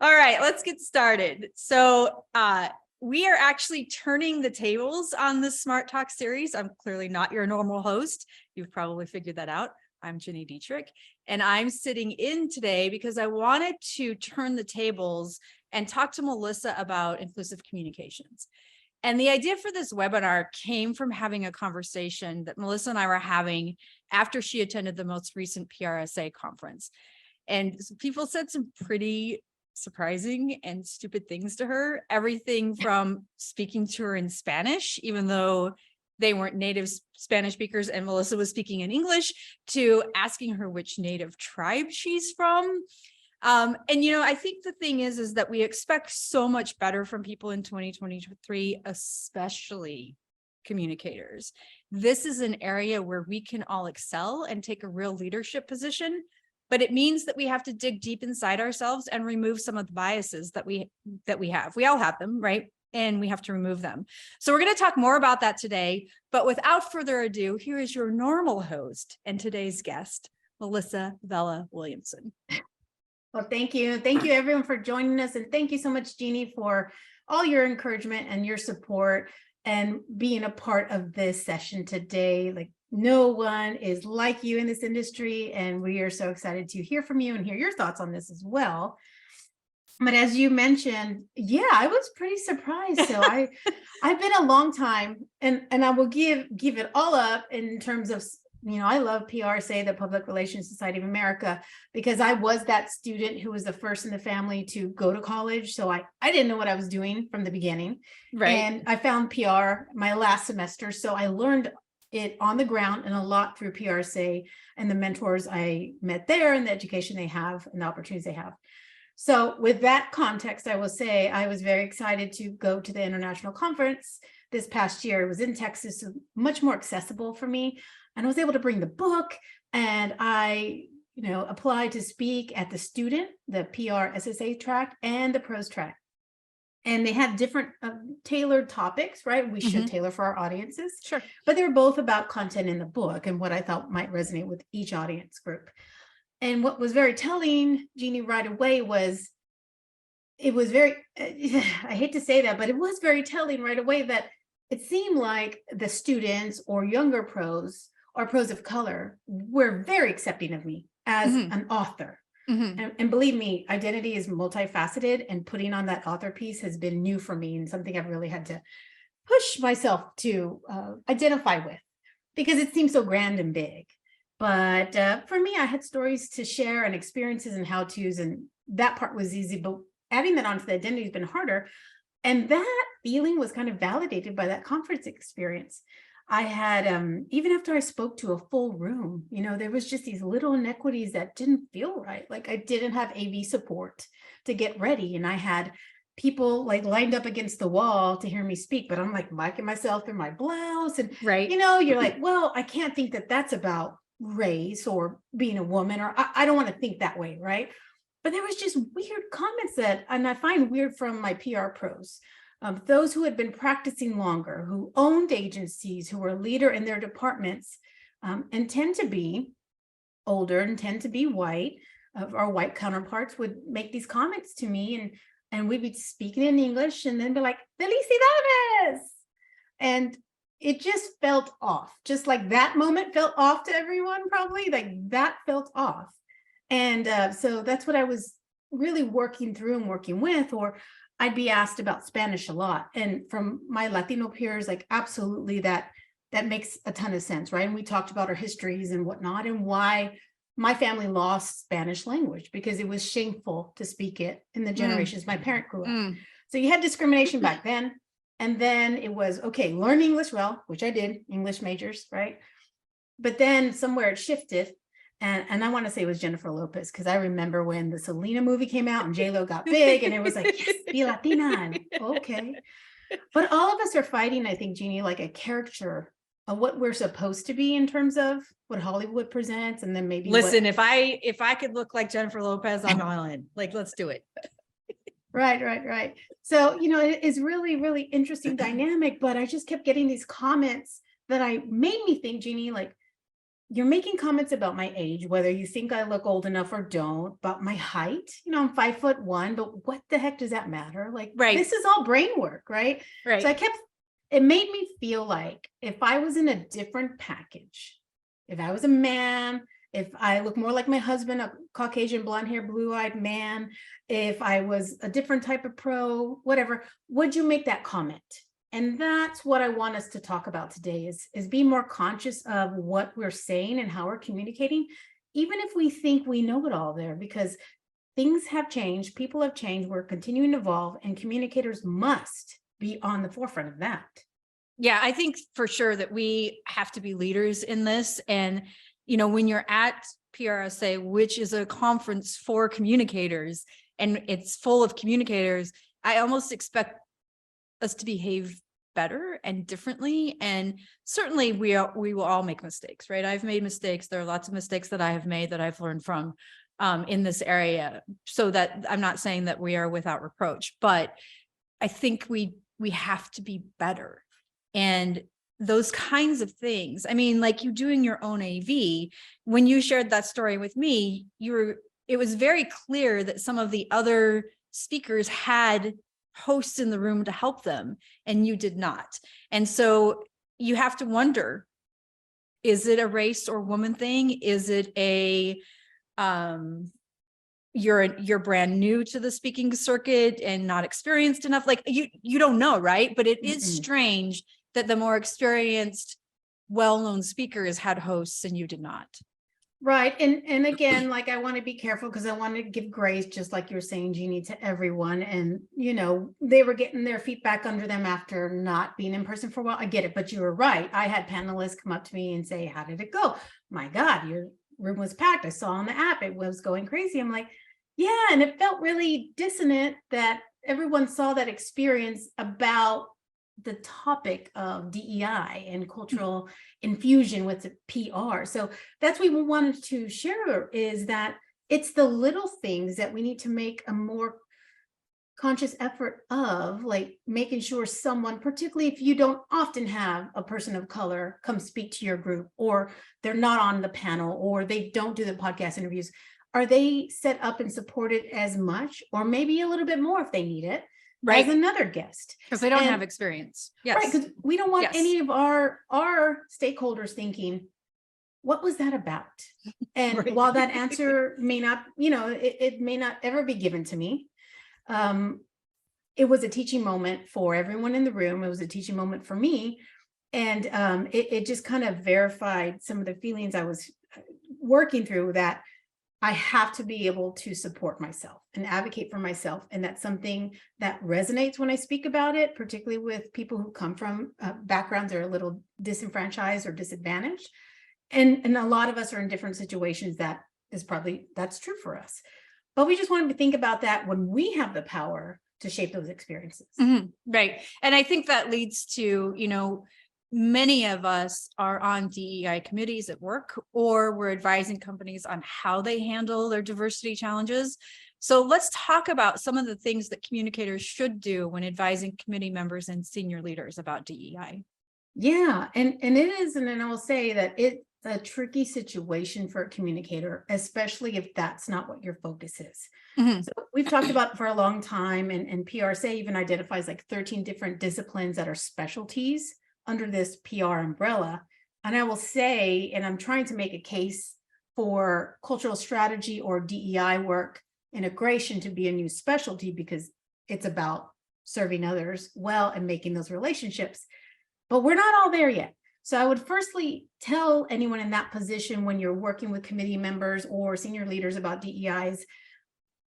All right, let's get started. So we are actually turning the tables on this Smart Talk series. I'm clearly not your normal host. You've probably figured that out. I'm Gini Dietrich, and I'm sitting in today because I wanted to turn the tables and talk to Melissa about inclusive communications. And the idea for this webinar came from having a conversation that Melissa and I were having after she attended the most recent PRSA conference. And people said some pretty surprising and stupid things to her. Everything from speaking to her in Spanish, even though they weren't native Spanish speakers and Melissa was speaking in English, to asking her which native tribe she's from. And, you know, I think the thing is that we expect so much better from people in 2023, especially communicators. This is an area where we can all excel and take a real leadership position, but it means that we have to dig deep inside ourselves and remove some of the biases that we have. We all have them, right? And we have to remove them. So we're going to talk more about that today, but without further ado, here is your normal host and today's guest, Melissa Vela-Williamson. Well, thank you. Thank you everyone for joining us. And thank you so much, Gini, for all your encouragement and your support and being a part of this session today. Like, no one is like you in this industry, and we are so excited to hear from you and hear your thoughts on this as well. But as you mentioned, yeah, I was pretty surprised. So I've been a long time, and I will give it all up in terms of, you know, I love PRSA, the Public Relations Society of America, because I was that student who was the first in the family to go to college. So I didn't know what I was doing from the beginning. Right. And I found PR my last semester. So I learned it on the ground and a lot through PRSA and the mentors I met there and the education they have and the opportunities they have. So with that context, I will say I was very excited to go to the international conference this past year. It was in Texas, so much more accessible for me. And I was able to bring the book, and I, applied to speak at the student, the PR SSA track, and the pros track. And they had different tailored topics, right? We should tailor for our audiences. Sure. But they were both about content in the book and what I thought might resonate with each audience group. And what was very telling, Gini, right away was, it was very, I hate to say that, but it was very telling right away that it seemed like the students or younger pros or pros of color were very accepting of me as an author. And believe me, identity is multifaceted, and putting on that author piece has been new for me and something I've really had to push myself to identify with, because it seems so grand and big. But for me, I had stories to share and experiences and how-tos, and that part was easy, but adding that onto the identity has been harder. And that feeling was kind of validated by that conference experience. I had, even after I spoke to a full room, there was just these little inequities that didn't feel right. Like I didn't have AV support to get ready. And I had people like lined up against the wall to hear me speak, but I'm like micing myself in my blouse. And, right. You're like, well, I can't think that that's about race or being a woman, or I don't want to think that way. Right. But there was just weird comments and I find weird from my PR pros. Those who had been practicing longer, who owned agencies, who were a leader in their departments, and tend to be older and tend to be white, our white counterparts would make these comments to me, and we'd be speaking in English and then be like, "Felicidades!" And it just felt off. Just like that moment felt off to everyone, probably like that felt off. And so that's what I was really working through and working with, or I'd be asked about Spanish a lot. And from my Latino peers, like absolutely that makes a ton of sense, right? And we talked about our histories and whatnot and why my family lost Spanish language, because it was shameful to speak it in the generations my parent grew up. So you had discrimination back then. And then it was, okay, learn English well, which I did, English majors, right? But then somewhere it shifted. And I want to say it was Jennifer Lopez, because I remember when the Selena movie came out and J-Lo got big, and it was like, yes, be Latina. Okay. But all of us are fighting, I think, Gini, like a caricature of what we're supposed to be in terms of what Hollywood presents. And then maybe listen, if I could look like Jennifer Lopez, I'm all in. Like, let's do it. Right. So, it is really, really interesting dynamic, but I just kept getting these comments that made me think, Gini, like, you're making comments about my age, whether you think I look old enough or don't, about my height. I'm 5'1", but what the heck does that matter? Like, Right. this is all brain work, right? Right. So it made me feel like if I was in a different package, if I was a man, if I look more like my husband, a Caucasian, blonde hair, blue-eyed man, if I was a different type of pro, whatever, would you make that comment? And that's what I want us to talk about today is be more conscious of what we're saying and how we're communicating, even if we think we know it all there, because things have changed, people have changed, we're continuing to evolve, and communicators must be on the forefront of that. Yeah, I think for sure that we have to be leaders in this. And, when you're at PRSA, which is a conference for communicators, and it's full of communicators, I almost expect us to behave better and differently. And certainly we will all make mistakes, right? I've made mistakes. There are lots of mistakes that I have made that I've learned from in this area. So that I'm not saying that we are without reproach, but I think we have to be better. And those kinds of things, I mean, like you doing your own AV, when you shared that story with me, it was very clear that some of the other speakers had hosts in the room to help them, and you did not. And so you have to wonder, is it a race or woman thing? Is it you're brand new to the speaking circuit and not experienced enough? Like you don't know, right? But it is strange that the more experienced, well-known speakers had hosts and you did not. Right. And again, like, I want to be careful because I want to give grace, just like you're saying, Gini, to everyone. And, they were getting their feet back under them after not being in person for a while. I get it, but you were right. I had panelists come up to me and say, how did it go? My God, your room was packed. I saw on the app, it was going crazy. I'm like, yeah. And it felt really dissonant that everyone saw that experience about the topic of DEI and cultural infusion with the PR. So that's what we wanted to share, is that it's the little things that we need to make a more conscious effort of, like making sure someone, particularly if you don't often have a person of color come speak to your group, or they're not on the panel, or they don't do the podcast interviews, are they set up and supported as much, or maybe a little bit more if they need it, right, as another guest, because they don't have experience. Yes. Right, because we don't want any of our stakeholders thinking, what was that about? And Right. While that answer may not, it may not ever be given to me, it was a teaching moment for everyone in the room. It was a teaching moment for me. And it just kind of verified some of the feelings I was working through, that I have to be able to support myself and advocate for myself. And that's something that resonates when I speak about it, particularly with people who come from backgrounds that are a little disenfranchised or disadvantaged. And a lot of us are in different situations that's true for us. But we just want to think about that when we have the power to shape those experiences. Right. And I think that leads to, many of us are on DEI committees at work, or we're advising companies on how they handle their diversity challenges. So let's talk about some of the things that communicators should do when advising committee members and senior leaders about DEI. Yeah, and it is, and then I will say that it's a tricky situation for a communicator, especially if that's not what your focus is. So we've talked about it for a long time, and PRSA even identifies like 13 different disciplines that are specialties under this PR umbrella. And I will say, and I'm trying to make a case for cultural strategy or DEI work integration to be a new specialty, because it's about serving others well and making those relationships. But we're not all there yet. So I would firstly tell anyone in that position, when you're working with committee members or senior leaders about DEIs,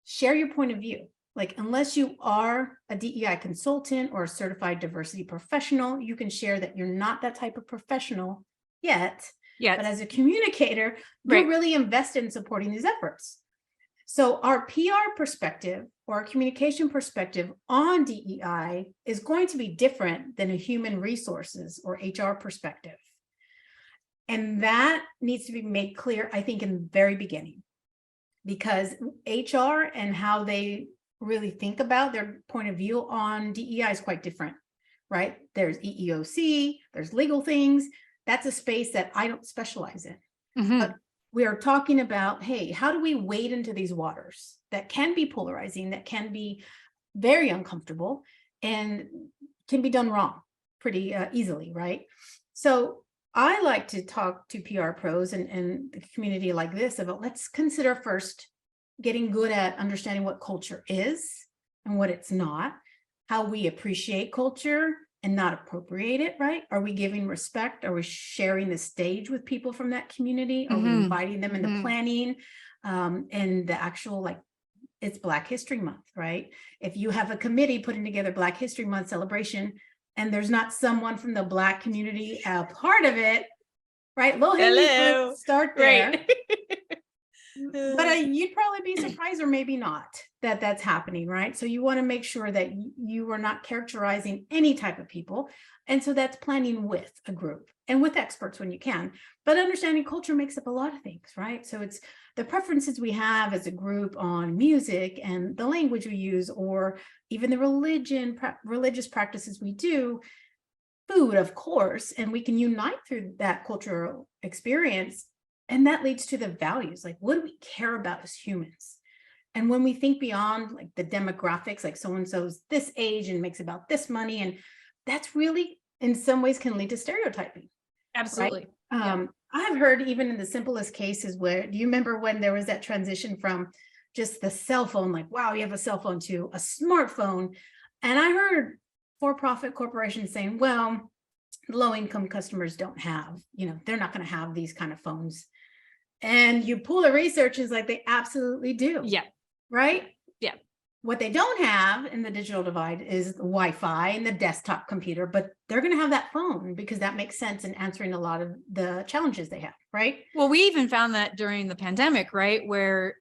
share your point of view. Like, unless you are a DEI consultant or a certified diversity professional, you can share that you're not that type of professional yet. But as a communicator, you're really invested in supporting these efforts. So our PR perspective or our communication perspective on DEI is going to be different than a human resources or HR perspective. And that needs to be made clear, I think, in the very beginning, because HR and how they really think about their point of view on DEI is quite different, right? There's EEOC, there's legal things. That's a space that I don't specialize in. Mhm. We are talking about, hey, how do we wade into these waters that can be polarizing, that can be very uncomfortable, and can be done wrong pretty easily, right? So I like to talk to PR pros and the community like this about, let's consider first getting good at understanding what culture is and what it's not, how we appreciate culture and not appropriate it, right? Are we giving respect? Are we sharing the stage with people from that community? Are we Mhm. inviting them into Mhm. planning and the actual, like, it's Black History Month, right? If you have a committee putting together Black History Month celebration and there's not someone from the Black community a part of it, right? Low hanging Hello. fruit, start there. Right. But you'd probably be surprised, or maybe not, that that's happening, right? So you want to make sure that you are not characterizing any type of people. And so that's planning with a group and with experts when you can. But understanding culture makes up a lot of things, right? So it's the preferences we have as a group on music and the language we use, or even the religious practices we do, food, of course, and we can unite through that cultural experience. And that leads to the values, like, what do we care about as humans? And when we think beyond like the demographics, like so-and-so's this age and makes about this money, and that's really in some ways can lead to stereotyping. Absolutely. Right? I've heard even in the simplest cases where, do you remember when there was that transition from just the cell phone, like, wow, you have a cell phone, to a smartphone? And I heard for-profit corporations saying, well, low-income customers don't have, they're not going to have these kind of phones. And you pull the research, is like, they absolutely do. Yeah. Right? Yeah. What they don't have in the digital divide is the Wi-Fi and the desktop computer, but they're going to have that phone because that makes sense in answering a lot of the challenges they have, right? Well, we even found that during the pandemic, right, where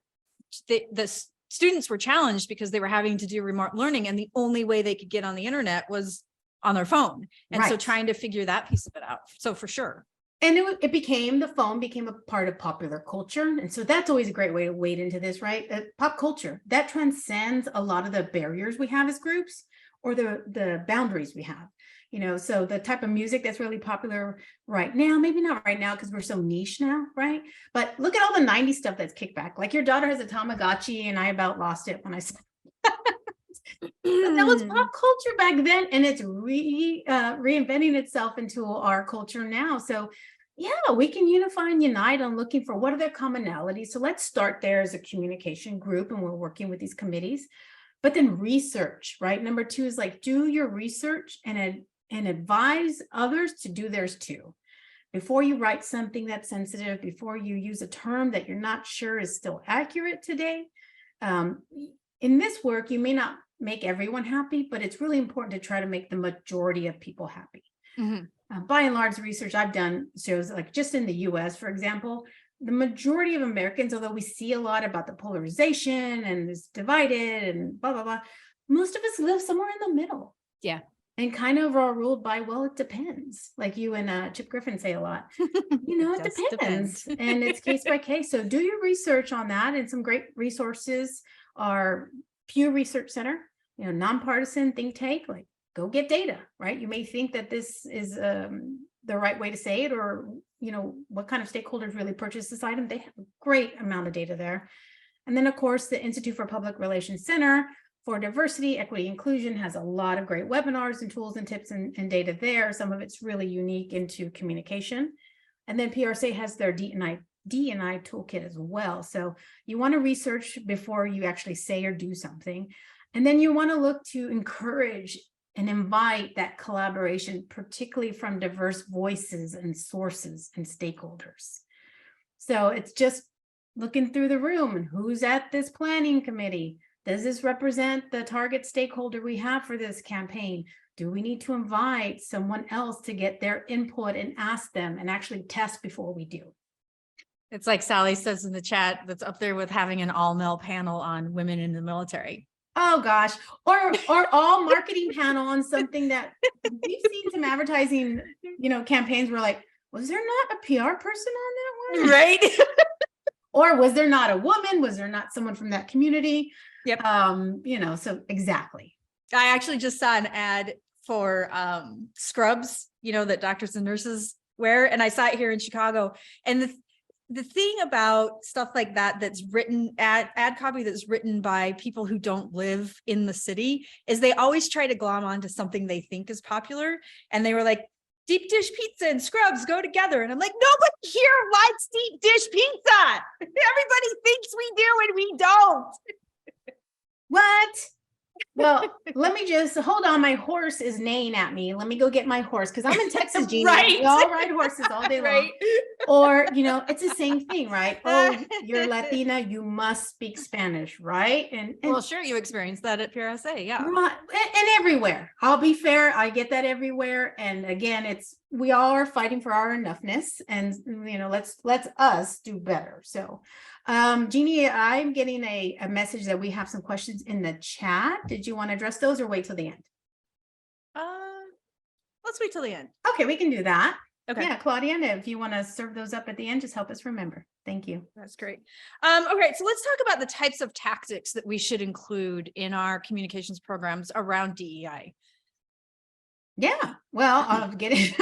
the students were challenged because they were having to do remote learning, and the only way they could get on the internet was on their phone. And so Right. trying to figure that piece of it out. So for sure. And the phone became a part of popular culture. And so that's always a great way to wade into this, right? Pop culture, that transcends a lot of the barriers we have as groups, or the boundaries we have. So the type of music that's really popular right now, maybe not right now because we're so niche now, right? But look at all the 90s stuff that's kicked back. Like, your daughter has a Tamagotchi, and I about lost it when I said that was pop culture back then, and it's reinventing itself into our culture now. So yeah, we can unify and unite on looking for what are their commonalities. So let's start there as a communication group, and we're working with these committees. But then research, right? Number 2 is like, do your research and advise others to do theirs too. Before you write something that's sensitive, before you use a term that you're not sure is still accurate today. In this work, you may not make everyone happy, but it's really important to try to make the majority of people happy. Mm-hmm. By and large, the research I've done shows, like, just in the US, for example, the majority of Americans, although we see a lot about the polarization and it's divided and blah, blah, blah, most of us live somewhere in the middle. Yeah. And kind of are ruled by, well, it depends. Like you and Chip Griffin say a lot, it depends. And it's case by case. So do your research on that. And some great resources are Pew Research Center, nonpartisan think tank, like, go get data, right? You may think that this is the right way to say it, or, what kind of stakeholders really purchase this item. They have a great amount of data there. And then, of course, the Institute for Public Relations Center for Diversity, Equity, Inclusion has a lot of great webinars and tools and tips and data there. Some of it's really unique into communication. And then PRSA has their D&I toolkit as well. So you want to research before you actually say or do something. And then you want to look to encourage and invite that collaboration, particularly from diverse voices and sources and stakeholders. So it's just looking through the room and who's at this planning committee. Does this represent the target stakeholder we have for this campaign? Do we need to invite someone else to get their input and ask them and actually test before we do? It's like Sally says in the chat, that's up there with having an all-male panel on women in the military. Oh gosh, or all marketing panel on something that we've seen some advertising, campaigns where, like, was there not a PR person on that one? Right. Or was there not a woman? Was there not someone from that community? Yep. So exactly. I actually just saw an ad for scrubs, that doctors and nurses wear. And I saw it here in Chicago. And the thing about stuff like that that's written ad copy that's written by people who don't live in the city is they always try to glom onto something they think is popular. And they were like, deep dish pizza and Scrubs go together. And I'm like, nobody here likes deep dish pizza. Everybody thinks we do and we don't. What? Well, let me just hold on. My horse is neighing at me. Let me go get my horse because I'm in Texas, Gina. Right. We all ride horses all day long. Right. Or, it's the same thing, right? Oh, you're Latina, you must speak Spanish, right? And well, sure, you experienced that at PRSA, yeah. And everywhere. I'll be fair, I get that everywhere. And again, we all are fighting for our enoughness, and let's us do better. So Jeannie, I'm getting a message that we have some questions in the chat. Did you want to address those or wait till the end? Let's wait till the end. Okay, we can do that. Okay. Yeah, Claudia, if you want to serve those up at the end, just help us remember. Thank you. That's great. Okay, so let's talk about the types of tactics that we should include in our communications programs around DEI. Yeah, well, I'll get it.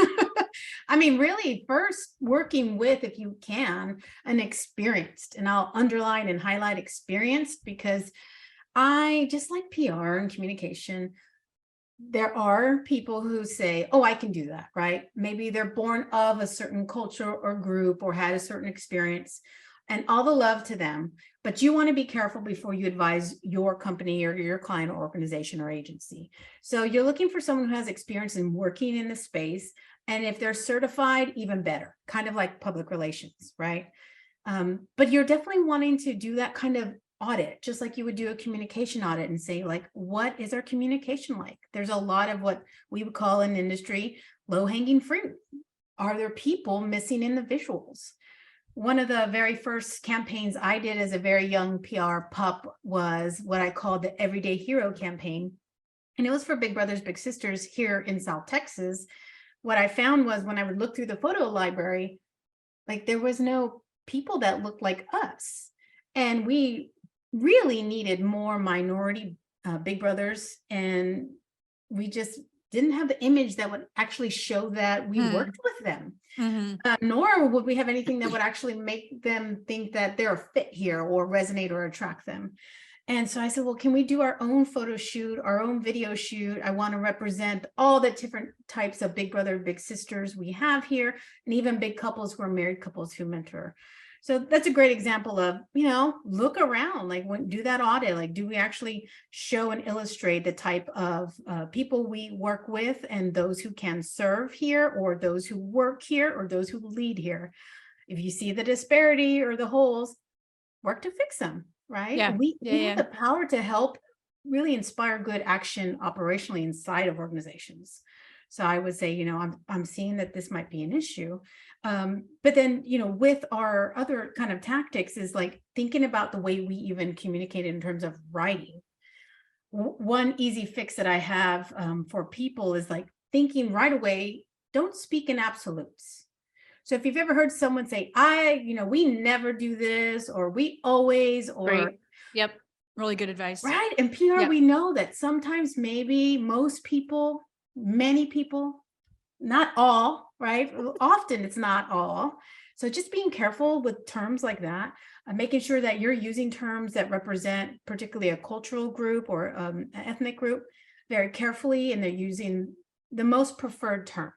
I mean, really, first working with, if you can, an experienced, and I'll underline and highlight experienced because I just like PR and communication. There are people who say, oh, I can do that, right? Maybe they're born of a certain culture or group or had a certain experience, and all the love to them. But you want to be careful before you advise your company or your client or organization or agency. So you're looking for someone who has experience in working in the space. And if they're certified, even better, kind of like public relations, right? But you're definitely wanting to do that kind of audit, just like you would do a communication audit and say, like, what is our communication like? There's a lot of what we would call in industry low-hanging fruit. Are there people missing in the visuals? One of the very first campaigns I did as a very young PR pup was what I called the Everyday Hero campaign. And it was for Big Brothers Big Sisters here in South Texas. What I found was when I would look through the photo library, like there was no people that looked like us. And we really needed more minority Big Brothers. And we just didn't have the image that would actually show that we worked with them. Nor would we have anything that would actually make them think that they're a fit here or resonate or attract them. And so I said, well, can we do our own photo shoot, our own video shoot? I want to represent all the different types of Big Brother, Big Sisters we have here, and even big couples who are married couples who mentor. So that's a great example of, look around, like do that audit, like do we actually show and illustrate the type of people we work with and those who can serve here or those who work here or those who lead here. If you see the disparity or the holes, work to fix them. Right? Yeah. We have the power to help really inspire good action operationally inside of organizations. So I would say, I'm seeing that this might be an issue. But then, with our other kind of tactics is like thinking about the way we even communicate in terms of writing. One easy fix that I have for people is like thinking right away, don't speak in absolutes. So if you've ever heard someone say, we never do this, or we always, or right. Yep. Really good advice. Right. And PR, we know that sometimes maybe most people, many people, not all, right? Often it's not all. So just being careful with terms like that, making sure that you're using terms that represent particularly a cultural group or an ethnic group very carefully, and they're using the most preferred term.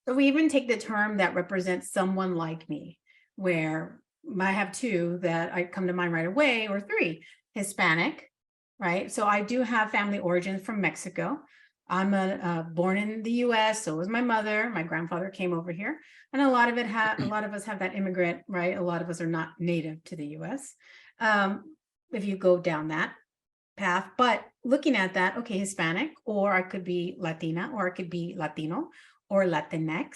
So we even take the term that represents someone like me, where I have two that I come to mind right away, or three, Hispanic, right? So I do have family origins from Mexico. I'm born in the US, so was my mother. My grandfather came over here, and a lot of us have that immigrant, right? A lot of us are not native to the US. If you go down that path, but looking at that, okay, Hispanic, or I could be Latina, or I could be Latino, or Latinx,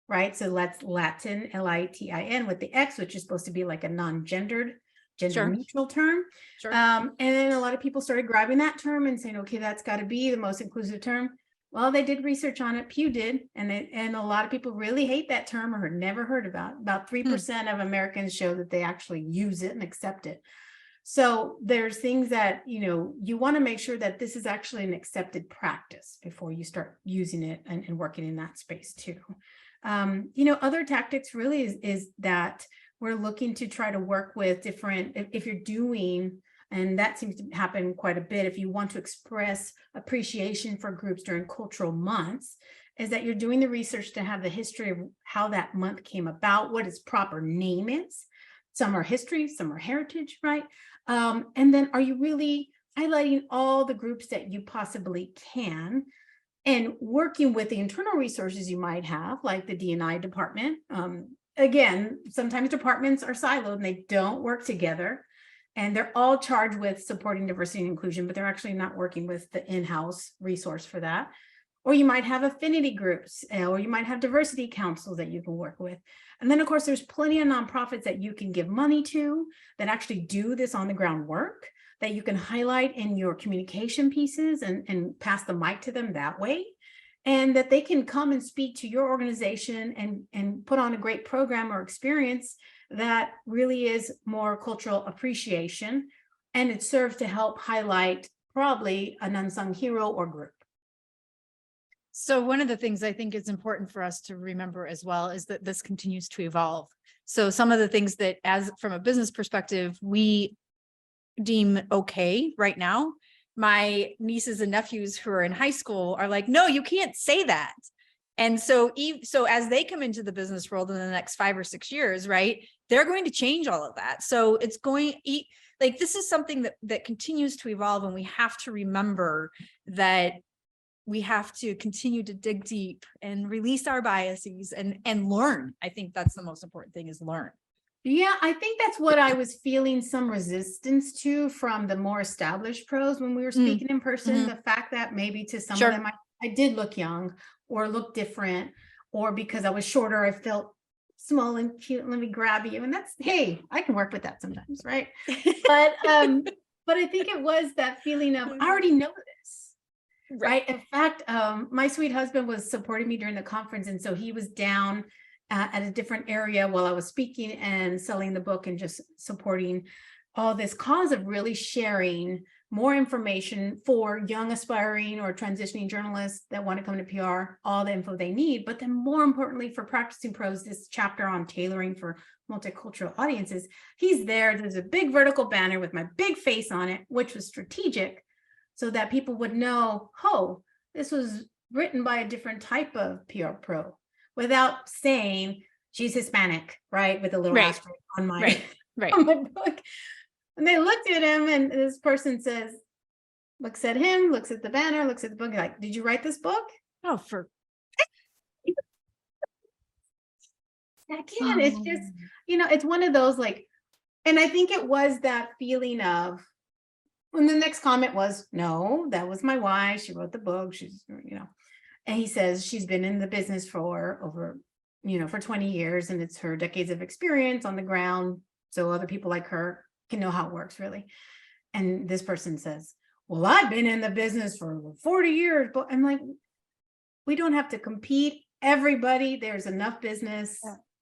right? So that's Latin, Latin with the X, which is supposed to be like a non-gendered, gender neutral term. And then a lot of people started grabbing that term and saying, okay, that's got to be the most inclusive term. Well, they did research on it, Pew did, and a lot of people really hate that term or had never heard about 3% of Americans show that they actually use it and accept it. So there's things that, you want to make sure that this is actually an accepted practice before you start using it and working in that space too. Other tactics really is that we're looking to try to work with different, if you're doing, and that seems to happen quite a bit, if you want to express appreciation for groups during cultural months, is that you're doing the research to have the history of how that month came about, what its proper name is. Some are history, some are heritage, right? And then are you really highlighting all the groups that you possibly can, and working with the internal resources you might have, like the D&I department. Again, sometimes departments are siloed and they don't work together, and they're all charged with supporting diversity and inclusion, but they're actually not working with the in-house resource for that. Or you might have affinity groups, or you might have diversity councils that you can work with. And then of course, there's plenty of nonprofits that you can give money to that actually do this on the ground work, that you can highlight in your communication pieces and pass the mic to them that way. And that they can come and speak to your organization and put on a great program or experience that really is more cultural appreciation. And it serves to help highlight probably an unsung hero or group. So one of the things I think is important for us to remember as well is that this continues to evolve. So some of the things that, as from a business perspective, we deem okay right now, my nieces and nephews who are in high school are like, no, you can't say that. And so as they come into the business world in the next 5 or 6 years, right, they're going to change all of that. So it's going like, this is something that continues to evolve, and we have to remember that we have to continue to dig deep and release our biases and learn. I think that's the most important thing, is learn. Yeah, I think that's what I was feeling some resistance to from the more established pros when we were speaking in person. The fact that maybe to some of them, I did look young or look different, or because I was shorter, I felt small and cute. Let me grab you. And that's, hey, I can work with that sometimes, right? But I think it was that feeling of, I already know this. Right. In fact, my sweet husband was supporting me during the conference. And so he was down at a different area while I was speaking and selling the book and just supporting all this cause of really sharing more information for young aspiring or transitioning journalists that want to come to PR, all the info they need. But then more importantly, for practicing pros, this chapter on tailoring for multicultural audiences, he's there. There's a big vertical banner with my big face on it, which was strategic, so that people would know, oh, this was written by a different type of PR pro, without saying she's Hispanic, right? With a little asterisk on my, on my book. And they looked at him, and this person says, looks at him, looks at the banner, looks at the book, like, did you write this book? Oh, for again, it's just, it's one of those like, and I think it was that feeling of, when the next comment was, no, that was my wife. She wrote the book. She's, and he says she's been in the business for over, for 20 years, and it's her decades of experience on the ground, so other people like her can know how it works, really. And this person says, well, I've been in the business for 40 years, but I'm like, we don't have to compete. Everybody, there's enough business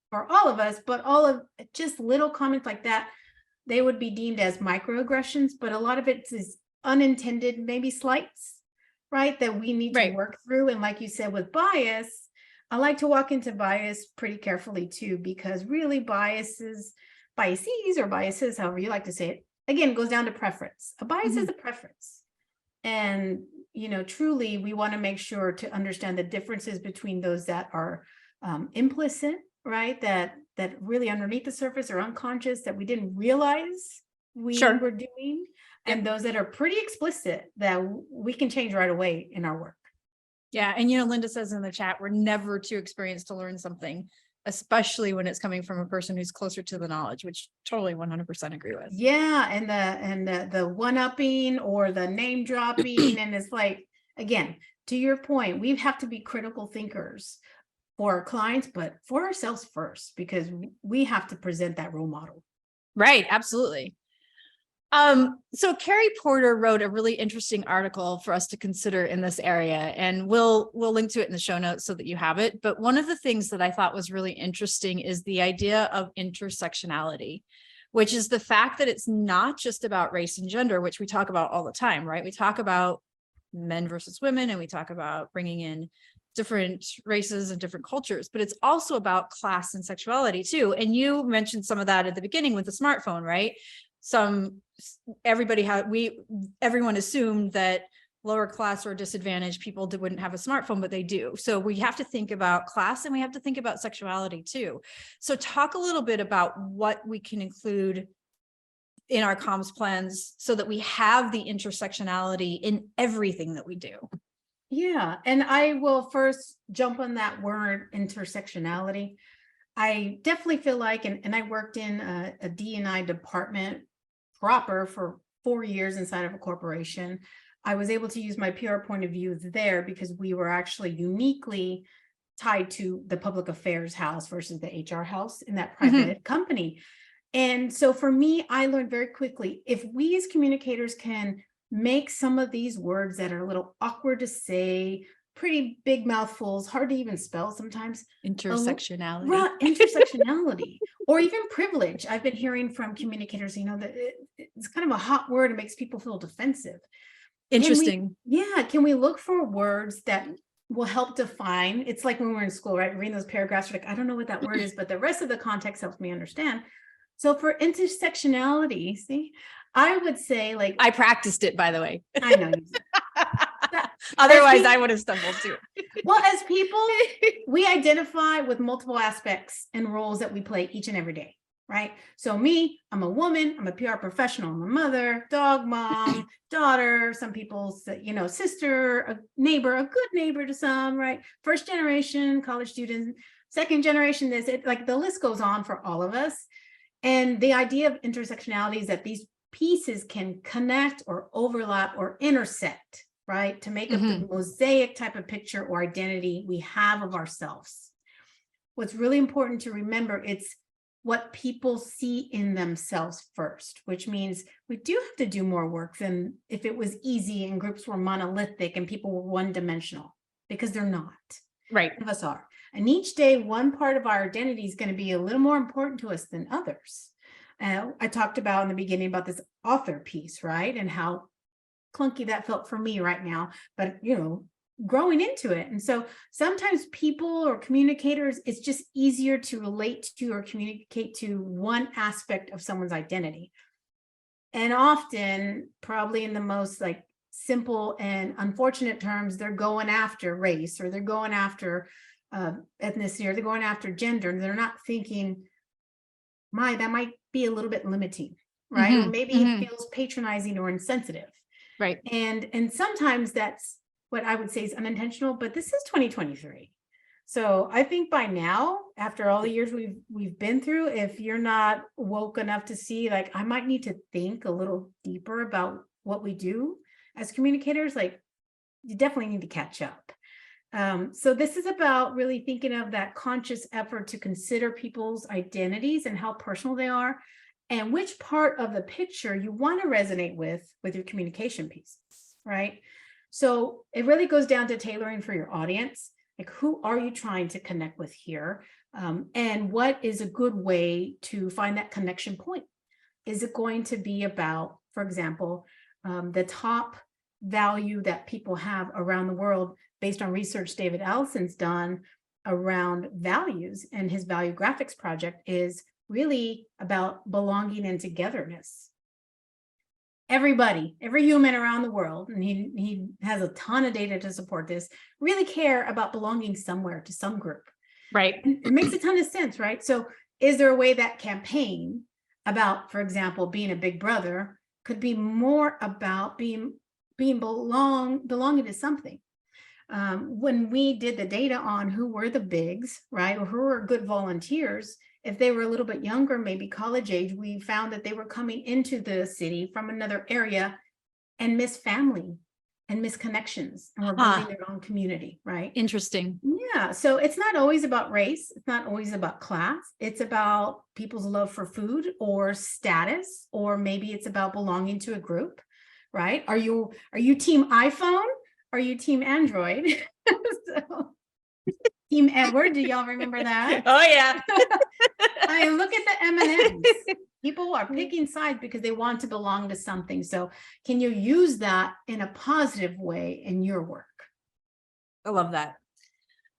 for all of us, but all of just little comments like that, they would be deemed as microaggressions, but a lot of it is unintended, maybe slights, right? That we need to work through. And like you said, with bias, I like to walk into bias pretty carefully too, because really biases, however you like to say it, again, goes down to preference. A bias is a preference. And, truly, we want to make sure to understand the differences between those that are implicit, right? That really underneath the surface or unconscious that we didn't realize we were doing, and those that are pretty explicit that we can change right away in our work. Yeah. And, Linda says in the chat, we're never too experienced to learn something, especially when it's coming from a person who's closer to the knowledge, which totally 100% agree with. Yeah. And the one-upping or the name dropping. And it's like, again, to your point, we have to be critical thinkers for our clients, but for ourselves first, because we have to present that role model. Right. Absolutely. So Carrie Porter wrote a really interesting article for us to consider in this area, and we'll link to it in the show notes so that you have it. But one of the things that I thought was really interesting is the idea of intersectionality, which is the fact that it's not just about race and gender, which we talk about all the time, right? We talk about men versus women, and we talk about bringing in different races and different cultures, but it's also about class and sexuality too. And you mentioned some of that at the beginning with the smartphone, right? Everyone assumed that lower class or disadvantaged people wouldn't have a smartphone, but they do. So we have to think about class and we have to think about sexuality too. So talk a little bit about what we can include in our comms plans so that we have the intersectionality in everything that we do. Yeah, and I will first jump on that word intersectionality. I definitely feel like, and I worked in a D&I department proper for 4 years inside of a corporation. I was able to use my PR point of view there because we were actually uniquely tied to the public affairs house versus the HR house in that private company. And so for me, I learned very quickly, if we as communicators can make some of these words that are a little awkward to say, pretty big mouthfuls, hard to even spell sometimes. Intersectionality. Intersectionality or even privilege. I've been hearing from communicators, that it's kind of a hot word. It makes people feel defensive. Interesting. Can we look for words that will help define? It's like when we were in school, right? Reading those paragraphs, you're like, I don't know what that word is, but the rest of the context helps me understand. So for intersectionality, I would say I practiced it, by the way. I know. Otherwise, I would have stumbled too. Well, as people, we identify with multiple aspects and roles that we play each and every day, right? So me, I'm a woman, I'm a PR professional, I'm a mother, dog mom, daughter, some people's, sister, a neighbor, a good neighbor to some, right? First generation college student, second generation, the list goes on for all of us. And the idea of intersectionality is that these pieces can connect or overlap or intersect, right? To make up the mosaic type of picture or identity we have of ourselves. What's really important to remember, it's what people see in themselves first, which means we do have to do more work than if it was easy and groups were monolithic and people were one-dimensional, because they're not. Right. None of us are. And each day, one part of our identity is going to be a little more important to us than others. I talked about in the beginning about this author piece, right? And how clunky that felt for me right now, but growing into it. And so sometimes people or communicators, it's just easier to relate to or communicate to one aspect of someone's identity. And often, probably in the most simple and unfortunate terms, they're going after race, or they're going after ethnicity, or they're going after gender, and they're not thinking, that might be a little bit limiting, right? Or maybe it feels patronizing or insensitive. Right. And sometimes that's what I would say is unintentional, but this is 2023. So I think by now, after all the years we've been through, if you're not woke enough to see, I might need to think a little deeper about what we do as communicators, you definitely need to catch up. So this is about really thinking of that conscious effort to consider people's identities and how personal they are, and which part of the picture you want to resonate with your communication pieces, right? So it really goes down to tailoring for your audience. Who are you trying to connect with here? And what is a good way to find that connection point? Is it going to be about, for example, the top value that people have around the world based on research David Allison's done around values, and his value graphics project is really about belonging and togetherness. Everybody, every human around the world, and he has a ton of data to support this, really care about belonging somewhere to some group. Right. And it makes a ton of sense, right? So is there a way that campaign about, for example, being a big brother could be more about belonging to something? When we did the data on who were the bigs, right, or who were good volunteers, if they were a little bit younger, maybe college age, we found that they were coming into the city from another area and miss family and miss connections, and were building their own community, right? Interesting. Yeah. So it's not always about race. It's not always about class. It's about people's love for food or status, or maybe it's about belonging to a group, right? Are you team iPhone? Are you team Android? So, Team Edward, do y'all remember that? Oh yeah. I mean, look at the M&Ms. People are picking sides because they want to belong to something. So can you use that in a positive way in your work? I love that.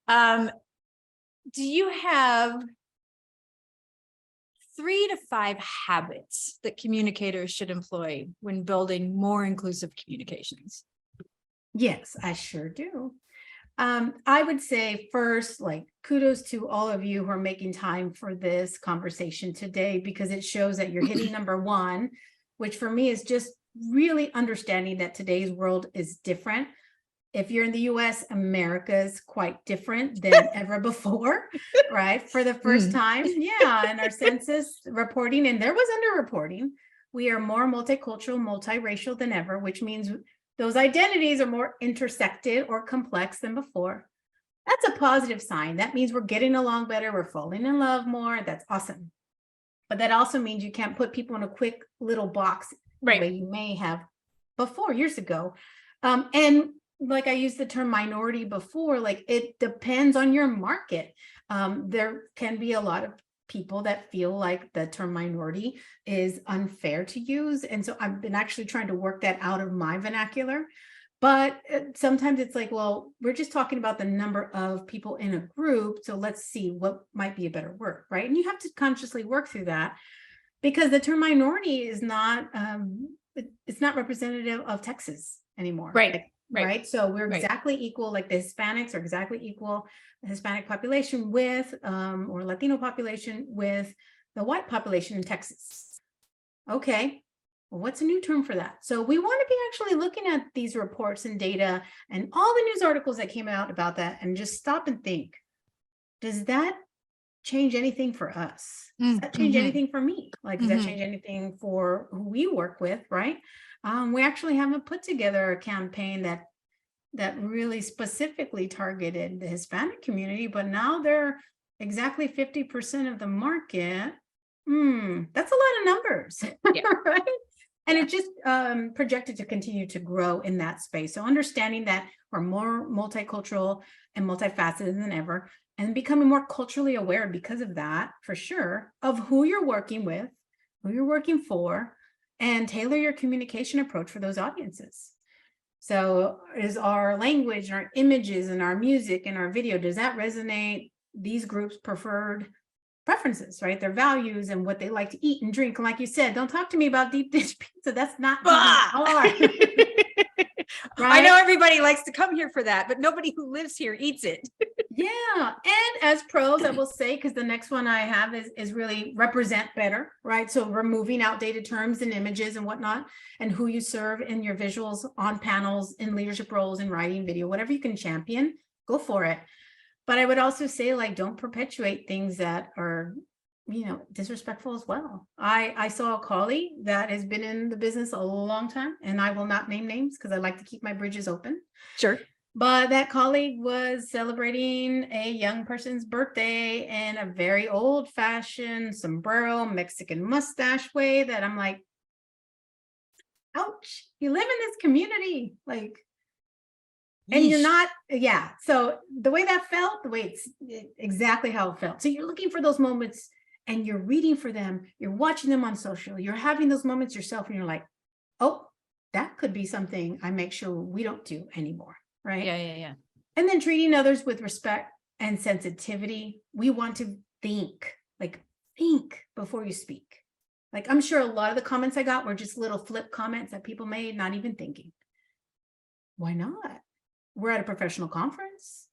Do you have 3 to 5 habits that communicators should employ when building more inclusive communications? Yes, I sure do. I would say first, like, kudos to all of you who are making time for this conversation today, because it shows that you're hitting number one, which for me is just really understanding that today's world is different. If you're in the US, America's quite different than ever before, right? For the first time, yeah, and our census reporting, and there was underreporting. We are more multicultural, multiracial than ever, which means those identities are more intersected or complex than before. That's a positive sign. That means we're getting along better, we're falling in love more. That's awesome. But that also means you can't put people in a quick little box the way you may have before, years ago. And like I used the term minority before, like it depends on your market. There can be a lot of people that feel like the term minority is unfair to use. And so I've been actually trying to work that out of my vernacular. But sometimes it's like, well, we're just talking about the number of people in a group. So let's see what might be a better word, right? And you have to consciously work through that, because the term minority is not, it's not representative of Texas anymore. Right. So we're exactly equal, like the Hispanics are exactly equal, the Hispanic population with, or Latino population with the white population in Texas. Okay. Well, what's a new term for that? So we want to be actually looking at these reports and data and all the news articles that came out about that and just stop and think, does that change anything for us? Does that change anything for me? Like, does that change anything for who we work with, right? We actually haven't put together a campaign that really specifically targeted the Hispanic community, but now they're exactly 50% of the market. That's a lot of numbers, right? And it's just projected to continue to grow in that space. So understanding that we're more multicultural and multifaceted than ever, and becoming more culturally aware because of that, for sure, of who you're working with, who you're working for, and tailor your communication approach for those audiences. So is our language, our images, and our music and our video, does that resonate these groups' preferred preferences, right? Their values and what they like to eat and drink. And like you said, don't talk to me about deep dish pizza. That's not right? I know everybody likes to come here for that, but nobody who lives here eats it. Yeah. And as pros, I will say, because the next one I have is really represent better, right? So removing outdated terms and images and whatnot, and who you serve in your visuals on panels, in leadership roles, in writing, video, whatever you can champion, go for it. But I would also say, like, don't perpetuate things that are, disrespectful as well. I saw a colleague that has been in the business a long time, and I will not name names because I like to keep my bridges open. Sure. But that colleague was celebrating a young person's birthday in a very old-fashioned sombrero, Mexican mustache way that I'm like, ouch, you live in this community, like, and you're not, so the way that felt, it's exactly how it felt. So you're looking for those moments and you're reading for them, you're watching them on social, you're having those moments yourself, and you're like, oh, that could be something I make sure we don't do anymore, right? Yeah. And then treating others with respect and sensitivity. We want to think before you speak. Like, I'm sure a lot of the comments I got were just little flip comments that people made, not even thinking. Why not? We're at a professional conference,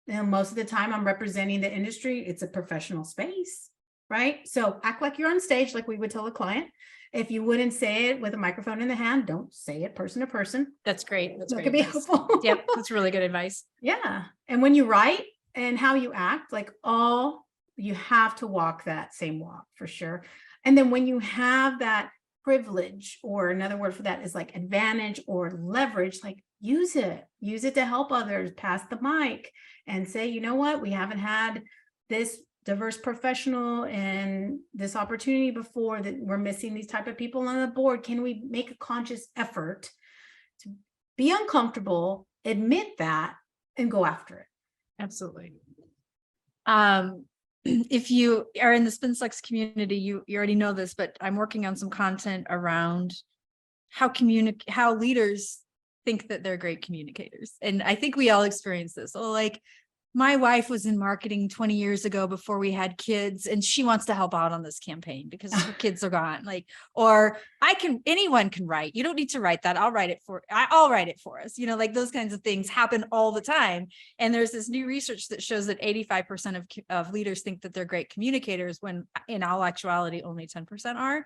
and most of the time I'm representing the industry. It's a professional space, right? So act like you're on stage, like we would tell a client. If you wouldn't say it with a microphone in the hand, don't say it person to person. That's great. That could be helpful. Yep, that's really good advice. Yeah. And when you write and how you act, like, you have to walk that same walk for sure. And then when you have that privilege, or another word for that is like advantage or leverage, like, use it to help others, pass the mic and say, you know what, we haven't had this diverse professional and this opportunity before, that we're missing these type of people on the board. Can we make a conscious effort to be uncomfortable, admit that, and go after it? Absolutely. If you are in the SpinSucks community, you already know this, but I'm working on some content around how leaders think that they're great communicators. And I think we all experience this. So, like, my wife was in marketing 20 years ago before we had kids, and she wants to help out on this campaign because her kids are gone. Like, or anyone can write. You don't need to write that. I'll write it for us. Like those kinds of things happen all the time. And there's this new research that shows that 85% of leaders think that they're great communicators, when in all actuality, only 10% are.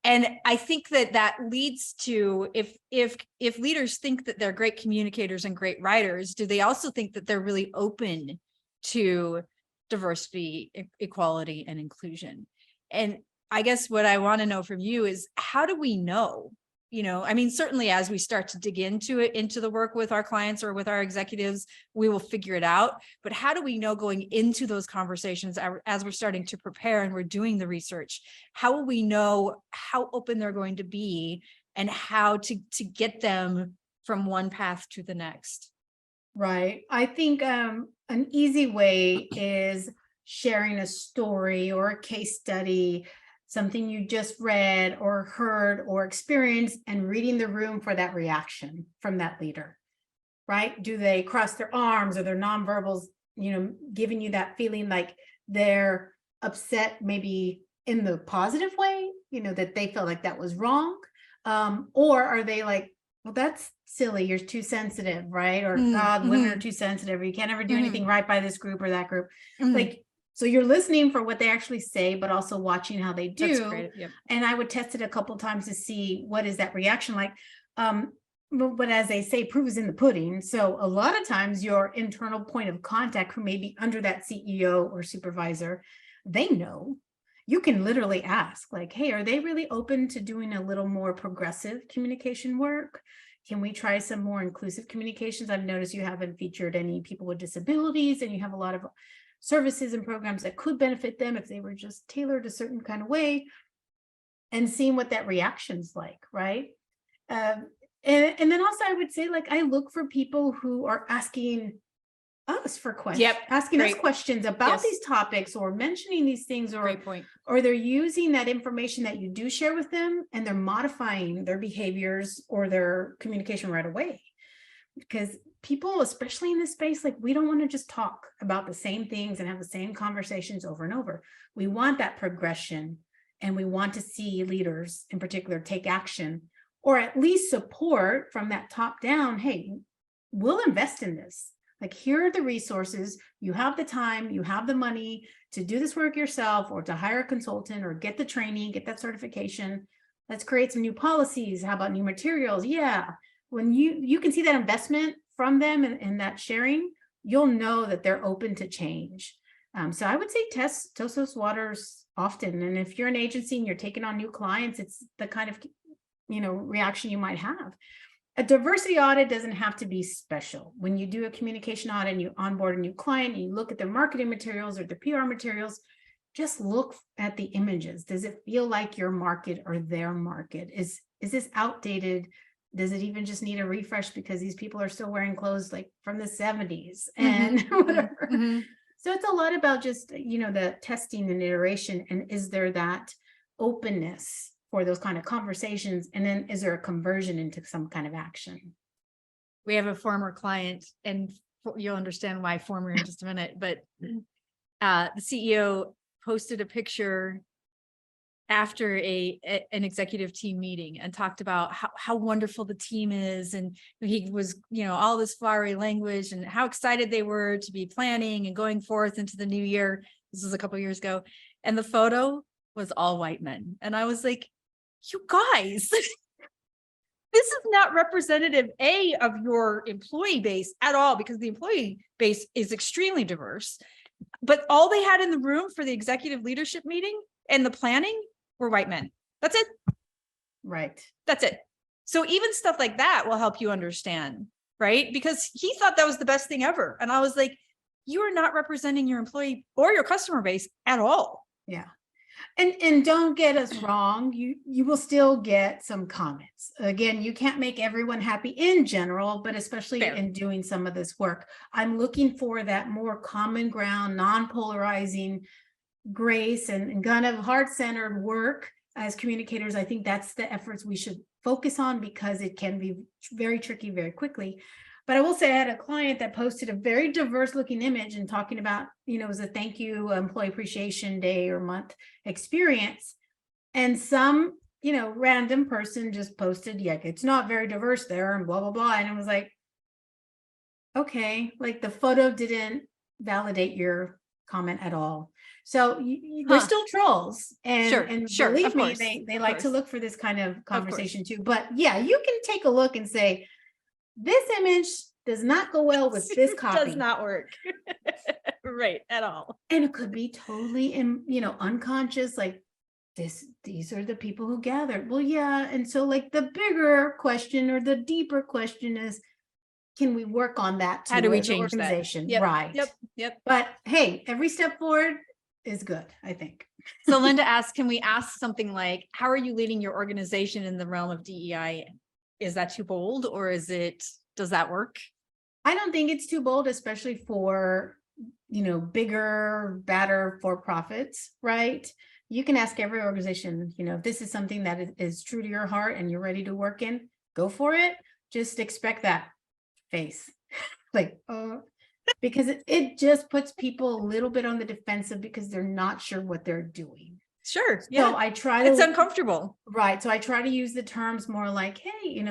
And I think that leads to, if leaders think that they're great communicators and great writers, do they also think that they're really open to diversity, equality, and inclusion? And I guess what I want to know from you is, how do we know? Certainly as we start to dig into the work with our clients or with our executives, we will figure it out. But how do we know going into those conversations as we're starting to prepare and we're doing the research? How will we know how open they're going to be and how to get them from one path to the next? Right. I think an easy way is sharing a story or a case study, something you just read or heard or experienced, and reading the room for that reaction from that leader, right? Do they cross their arms, or their nonverbals, giving you that feeling like they're upset, maybe in the positive way, that they felt like that was wrong? Or are they like, well, that's silly, you're too sensitive, right? Or God, women are too sensitive, or you can't ever do anything right by this group or that group. Like, so you're listening for what they actually say, but also watching how they do. That's great. Yep. And I would test it a couple of times to see what is that reaction like. But as they say, proof is in the pudding. So a lot of times your internal point of contact, who may be under that CEO or supervisor, they know. You can literally ask, like, hey, are they really open to doing a little more progressive communication work? Can we try some more inclusive communications? I've noticed you haven't featured any people with disabilities, and you have a lot of services and programs that could benefit them if they were just tailored a certain kind of way, and seeing what that reaction's like, right? And then also I would say, like, I look for people who are asking us for questions, asking us questions about these topics, or mentioning these things, or great point. Or they're using that information that you do share with them, and they're modifying their behaviors or their communication right away. Because people, especially in this space, like, we don't want to just talk about the same things and have the same conversations over and over. We want that progression, and we want to see leaders in particular take action, or at least support from that top down. Hey, we'll invest in this. Like, here are the resources. You have the time, you have the money to do this work yourself, or to hire a consultant, or get the training, get that certification. Let's create some new policies. How about new materials? Yeah. When you can see that investment from them, and that sharing, you'll know that they're open to change. So I would say test those waters often. And if you're an agency and you're taking on new clients, it's the kind of reaction you might have. A diversity audit doesn't have to be special. When you do a communication audit and you onboard a new client, and you look at their marketing materials or their PR materials, just look at the images. Does it feel like your market or their market? Is this outdated? Does it even just need a refresh because these people are still wearing clothes like from the 70s and whatever? So it's a lot about just, the testing and iteration. And is there that openness for those kind of conversations? And then is there a conversion into some kind of action? We have a former client, and you'll understand why former in just a minute, but the CEO posted a picture after an executive team meeting and talked about how wonderful the team is. And he was, all this flowery language and how excited they were to be planning and going forth into the new year. This was a couple of years ago. And the photo was all white men. And I was like, you guys, this is not representative, of your employee base at all, because the employee base is extremely diverse. But all they had in the room for the executive leadership meeting and the planning were white men. That's it. Right. That's it. So even stuff like that will help you understand, right? Because he thought that was the best thing ever. And I was like, you are not representing your employee or your customer base at all. Yeah. And don't get us wrong, you will still get some comments. Again, you can't make everyone happy in general, but especially in doing some of this work. I'm looking for that more common ground, non-polarizing grace and kind of heart-centered work as communicators. I think that's the efforts we should focus on, because it can be very tricky very quickly. But I will say I had a client that posted a very diverse looking image and talking about, it was a thank you employee appreciation day or month experience. And some, random person just posted, yeah, it's not very diverse there and blah, blah, blah. And it was like, okay, like the photo didn't validate your comment at all. So there's still trolls, and Sure, believe of me, course, they of like to course. look for this kind of conversation too. But yeah, you can take a look and say, this image does not go well with this copy. Does not work. Right, at all. And it could be totally unconscious, like these are the people who gathered. Well, yeah. And so like the bigger question or the deeper question is, can we work on that too? How do we as an change that? organization? Yep, Right. Yep. But hey, every step forward is good, I think. So Linda asked, can we ask something like, how are you leading your organization in the realm of DEI? Is that too bold, or does that work? I don't think it's too bold, especially for, bigger, badder for-profits, right? You can ask every organization, if this is something that is true to your heart and you're ready to work in, go for it. Just expect that face. Like, because it just puts people a little bit on the defensive because they're not sure what they're doing. Sure. So I try to. It's uncomfortable. Right. So I try to use the terms more like, hey,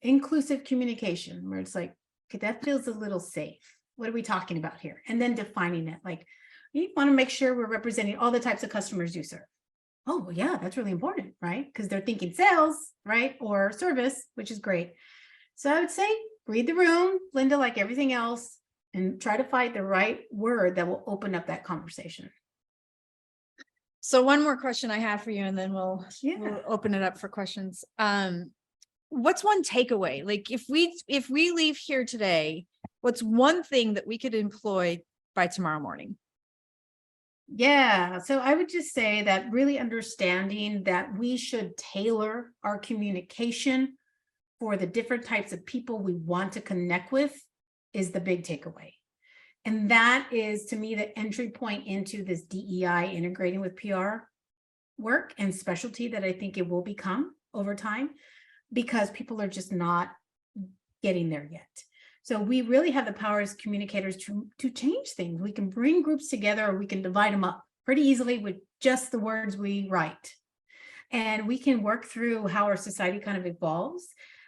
inclusive communication, where it's like, okay, that feels a little safe. What are we talking about here? And then defining it, like, you want to make sure we're representing all the types of customers you serve. Oh, well, yeah, that's really important, right? Because they're thinking sales, right? Or service, which is great. So I would say, read the room, Linda, like everything else, and try to find the right word that will open up that conversation. So one more question I have for you, and then we'll open it up for questions. What's one takeaway? Like if we leave here today, what's one thing that we could employ by tomorrow morning? Yeah, so I would just say that really understanding that we should tailor our communication for the different types of people we want to connect with is the big takeaway. And that is, to me, the entry point into this DEI integrating with PR work and specialty that I think it will become over time, because people are just not getting there yet. So we really have the power as communicators to change things. We can bring groups together, or we can divide them up pretty easily with just the words we write. And we can work through how our society kind of evolves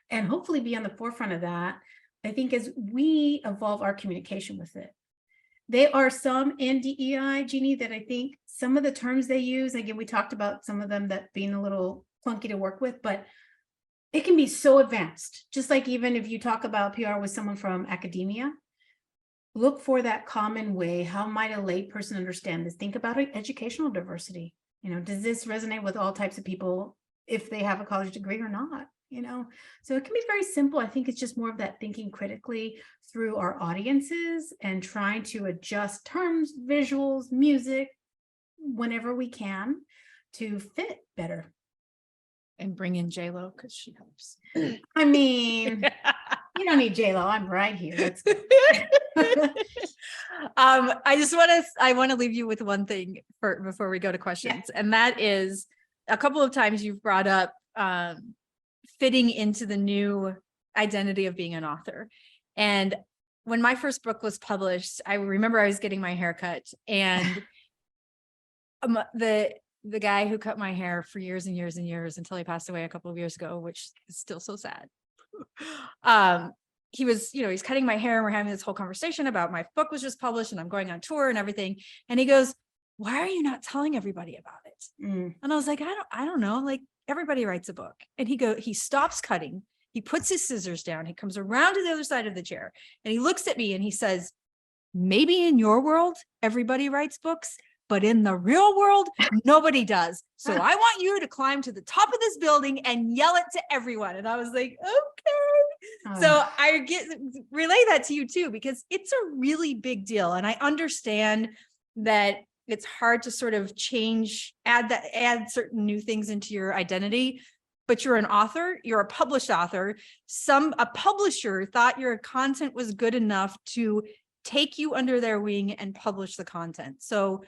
and hopefully be on the forefront of that, I think, as we evolve our communication with it. There are some in DEI, Gini, that I think some of the terms they use, again, we talked about some of them that being a little clunky to work with, but it can be so advanced. Just like even if you talk about PR with someone from academia, look for that common way. How might a lay person understand this? Think about educational diversity. Does this resonate with all types of people if they have a college degree or not? So it can be very simple. I think it's just more of that thinking critically through our audiences and trying to adjust terms, visuals, music, whenever we can to fit better. And bring in J-Lo because she helps. I mean, you don't need J-Lo. I'm right here. Let's go. I want to leave you with one thing before we go to questions. Yeah. And that is, a couple of times you've brought up fitting into the new identity of being an author. And when my first book was published, I remember I was getting my hair cut, and the guy who cut my hair for years and years and years until he passed away a couple of years ago, which is still so sad. He was, he's cutting my hair, and we're having this whole conversation about my book was just published and I'm going on tour and everything. And he goes, "Why are you not telling everybody about it?" And I was like, I don't know. Like, everybody writes a book. And he stops cutting. He puts his scissors down. He comes around to the other side of the chair and he looks at me and he says, "Maybe in your world, everybody writes books, but in the real world, nobody does. So I want you to climb to the top of this building and yell it to everyone." And I was like, okay. So I relay that to you too, because it's a really big deal. And I understand that it's hard to sort of add certain new things into your identity, but you're an author, you're a published author. A publisher thought your content was good enough to take you under their wing and publish the content. So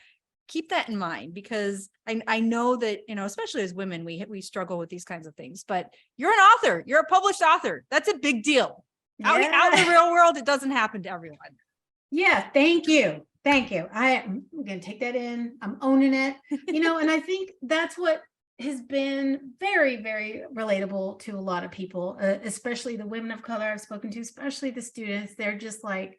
keep that in mind, because I know that, especially as women, we struggle with these kinds of things, but you're an author, you're a published author. That's a big deal. Out in the real world, it doesn't happen to everyone. Yeah, thank you. Thank you. I'm going to take that in. I'm owning it. And I think that's what has been very, very relatable to a lot of people, especially the women of color I've spoken to, especially the students. They're just like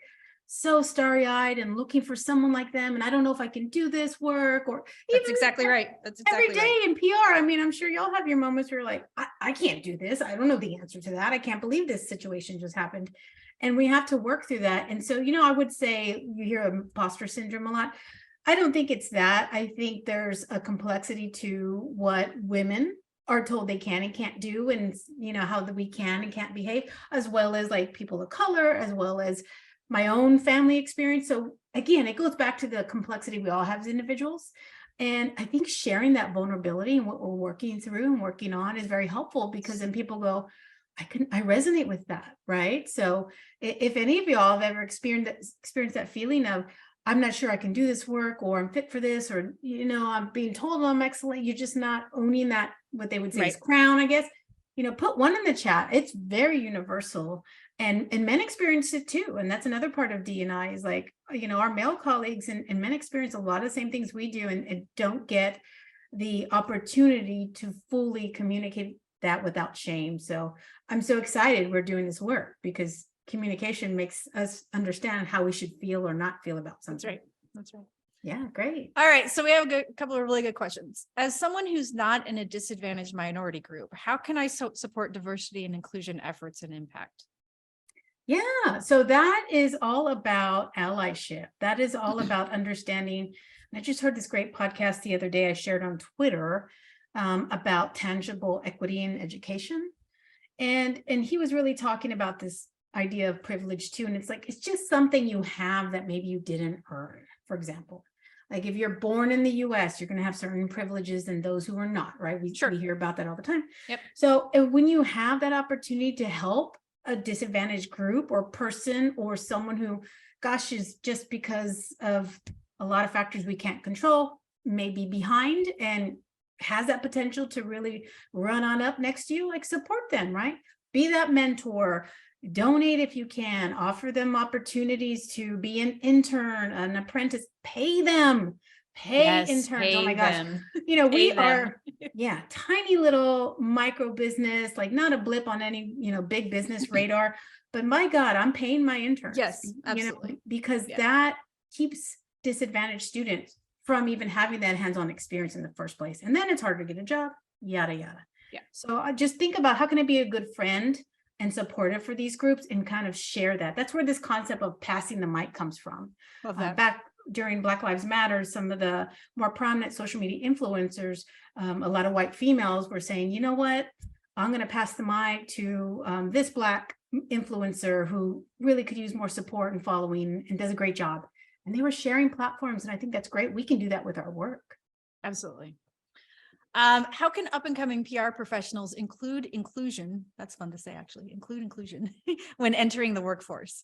so starry-eyed and looking for someone like them. And I don't know if I can do this work, or That's exactly right. That's exactly every day right. in PR. I mean, I'm sure y'all have your moments where you're like, I can't do this. I don't know the answer to that. I can't believe this situation just happened. And we have to work through that. And so, I would say you hear imposter syndrome a lot. I don't think it's that. I think there's a complexity to what women are told they can and can't do, and how we can and can't behave, as well as like people of color, as well as my own family experience. So again, it goes back to the complexity we all have as individuals. And I think sharing that vulnerability and what we're working through and working on is very helpful, because then people go, I resonate with that, right? So if any of y'all have ever experienced that feeling of, I'm not sure I can do this work, or I'm fit for this, or, I'm being told I'm excellent, you're just not owning that, what they would say is crown, I guess, put one in the chat. It's very universal. And men experience it too. And that's another part of D&I is like, our male colleagues and men experience a lot of the same things we do, and don't get the opportunity to fully communicate that without shame. So I'm so excited we're doing this work, because communication makes us understand how we should feel or not feel about something. That's right. Yeah, great. All right. So we have a couple of really good questions. As someone who's not in a disadvantaged minority group, how can I support diversity and inclusion efforts and impact? Yeah, so that is all about allyship. That is all about understanding. And I just heard this great podcast the other day I shared on Twitter about tangible equity in education. And he was really talking about this idea of privilege too. And it's like, it's just something you have that maybe you didn't earn. For example, like if you're born in the US, you're going to have certain privileges than those who are not, right? We hear about that all the time. Yep. So when you have that opportunity to help a disadvantaged group or person, or someone who, gosh, is just because of a lot of factors we can't control, may be behind and has that potential to really run on up next to you, like support them, right? Be that mentor, donate if you can, offer them opportunities to be an intern, an apprentice, pay them. Interns. Oh my gosh. We are, tiny little micro business, like not a blip on any, big business radar, but my God, I'm paying my interns. Yes, absolutely. Because that keeps disadvantaged students from even having that hands-on experience in the first place. And then it's harder to get a job, yada, yada. Yeah. So I just think about how can I be a good friend and supportive for these groups and kind of share that. That's where this concept of passing the mic comes from. Love that. Back during Black Lives Matter, some of the more prominent social media influencers, a lot of white females were saying, you know what, I'm going to pass the mic to this Black influencer who really could use more support and following and does a great job. And they were sharing platforms. And I think that's great. We can do that with our work. Absolutely. How can up and coming PR professionals include inclusion? That's fun to say, actually, include inclusion when entering the workforce.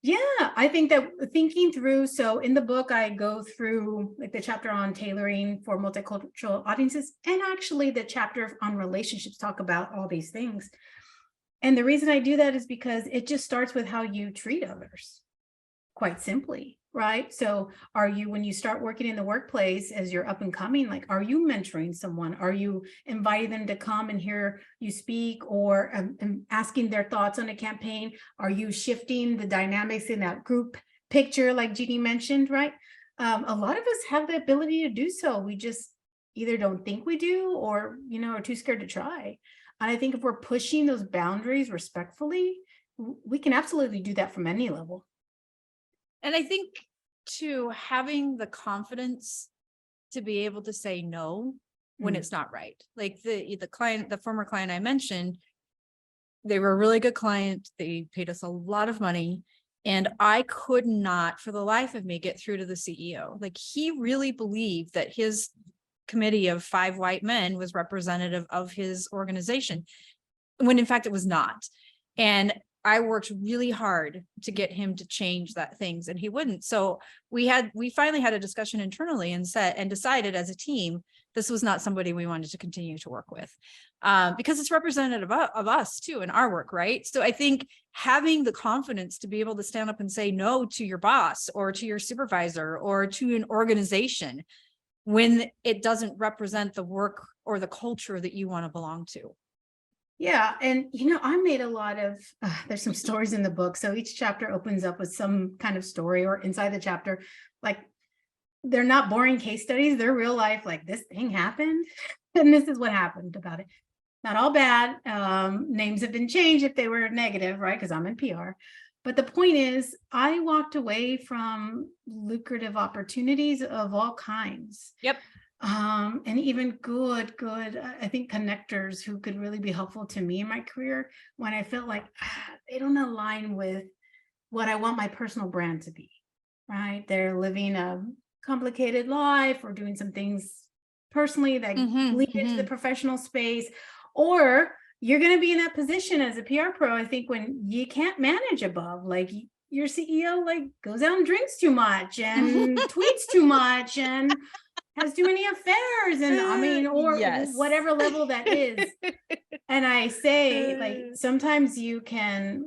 Yeah, I think that thinking through, so in the book, I go through like the chapter on tailoring for multicultural audiences, and actually the chapter on relationships talk about all these things. And the reason I do that is because it just starts with how you treat others, quite simply, right? So are you, when you start working in the workplace as you're up and coming, like, are you mentoring someone? Are you inviting them to come and hear you speak, or asking their thoughts on a campaign? Are you shifting the dynamics in that group picture, like Gini mentioned, right? A lot of us have the ability to do so. We just either don't think we do, or, are too scared to try. And I think if we're pushing those boundaries respectfully, we can absolutely do that from any level. And I think too, having the confidence to be able to say no when it's not right. Like the client, the former client I mentioned, they were a really good client. They paid us a lot of money, and I could not for the life of me get through to the CEO. Like, he really believed that his committee of 5 white men was representative of his organization, when in fact it was not. And I worked really hard to get him to change that things, and he wouldn't. So we finally had a discussion internally and decided as a team this was not somebody we wanted to continue to work with, because it's representative of us too in our work, right? So I think having the confidence to be able to stand up and say no to your boss or to your supervisor or to an organization when it doesn't represent the work or the culture that you want to belong to. Yeah. And, I made a lot of, there's some stories in the book. So each chapter opens up with some kind of story, or inside the chapter, like they're not boring case studies. They're real life, like this thing happened and this is what happened about it. Not all bad. Names have been changed if they were negative, right? Because I'm in PR. But the point is, I walked away from lucrative opportunities of all kinds. Yep. And even good, I think connectors who could really be helpful to me in my career when I felt like they don't align with what I want my personal brand to be, right? They're living a complicated life or doing some things personally that lead into the professional space, or you're going to be in that position as a PR pro, I think, when you can't manage above, like your CEO like goes out and drinks too much and tweets too much and has too many affairs, and I mean, or whatever level that is. And I say, like, sometimes you can,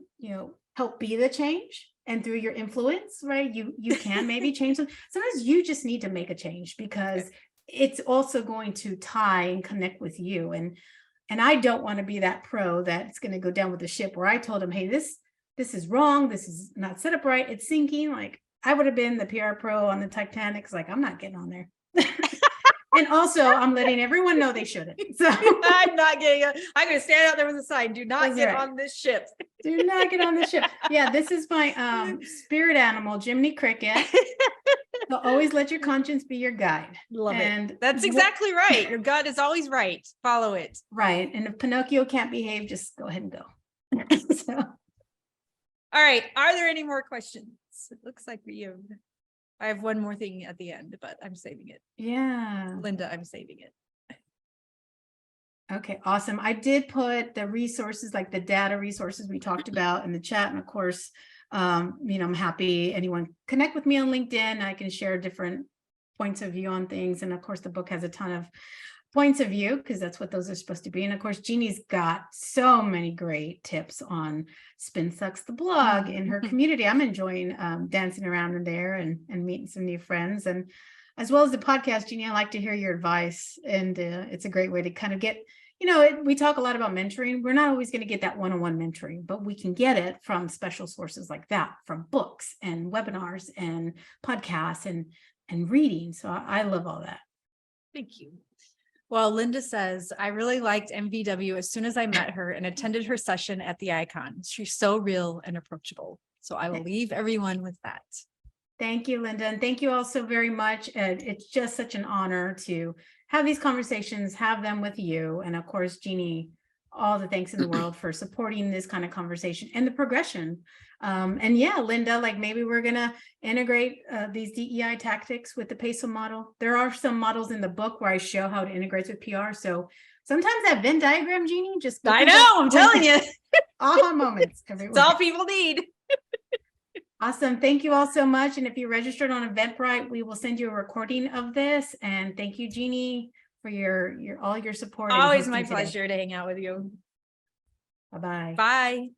help be the change, and through your influence, right? You can maybe change them. Sometimes you just need to make a change because it's also going to tie and connect with you. And I don't want to be that pro that's going to go down with the ship where I told him, hey, this is wrong. This is not set up right. It's sinking. Like, I would have been the PR pro on the Titanic. It's like, I'm not getting on there. And also, I'm letting everyone know they shouldn't. So I'm not getting it. I'm going to stand out there with a sign. Do not get on this ship. Do not get on this ship. Yeah, this is my spirit animal, Jiminy Cricket. So always let your conscience be your guide. Love it. That's exactly right. Your gut is always right. Follow it. Right. And if Pinocchio can't behave, just go ahead and go. So. All right. Are there any more questions? It looks like I have one more thing at the end, but I'm saving it. Yeah. Linda, I'm saving it. Okay, awesome. I did put the resources, like the data resources we talked about, in the chat. And of course, I'm happy anyone connect with me on LinkedIn. I can share different points of view on things. And of course, the book has a ton of points of view because that's what those are supposed to be. And of course, Jeannie's got so many great tips on Spin Sucks the blog in her community. I'm enjoying dancing around in there and meeting some new friends. And as well as the podcast, Jeannie, I like to hear your advice. And it's a great way to kind of get, we talk a lot about mentoring. We're not always going to get that one-on-one mentoring, but we can get it from special sources like that, from books and webinars and podcasts and reading. So I love all that. Thank you. Well, Linda says, I really liked MVW as soon as I met her and attended her session at the Icon. She's so real and approachable. So I will leave everyone with that. Thank you, Linda. And thank you all so very much. And it's just such an honor to have these conversations, have them with you. And of course, Jeannie, all the thanks in the world for supporting this kind of conversation and the progression. And yeah, Linda, like maybe we're going to integrate these DEI tactics with the PESO model. There are some models in the book where I show how it integrates with PR. So sometimes that Venn diagram, Jeannie, just I know, I'm telling you. Aha moments. It's all people need. Awesome. Thank you all so much. And if you registered on Eventbrite, we will send you a recording of this. And thank you, Jeannie, for your all your support. Always my pleasure to hang out with you. Bye-bye. Bye.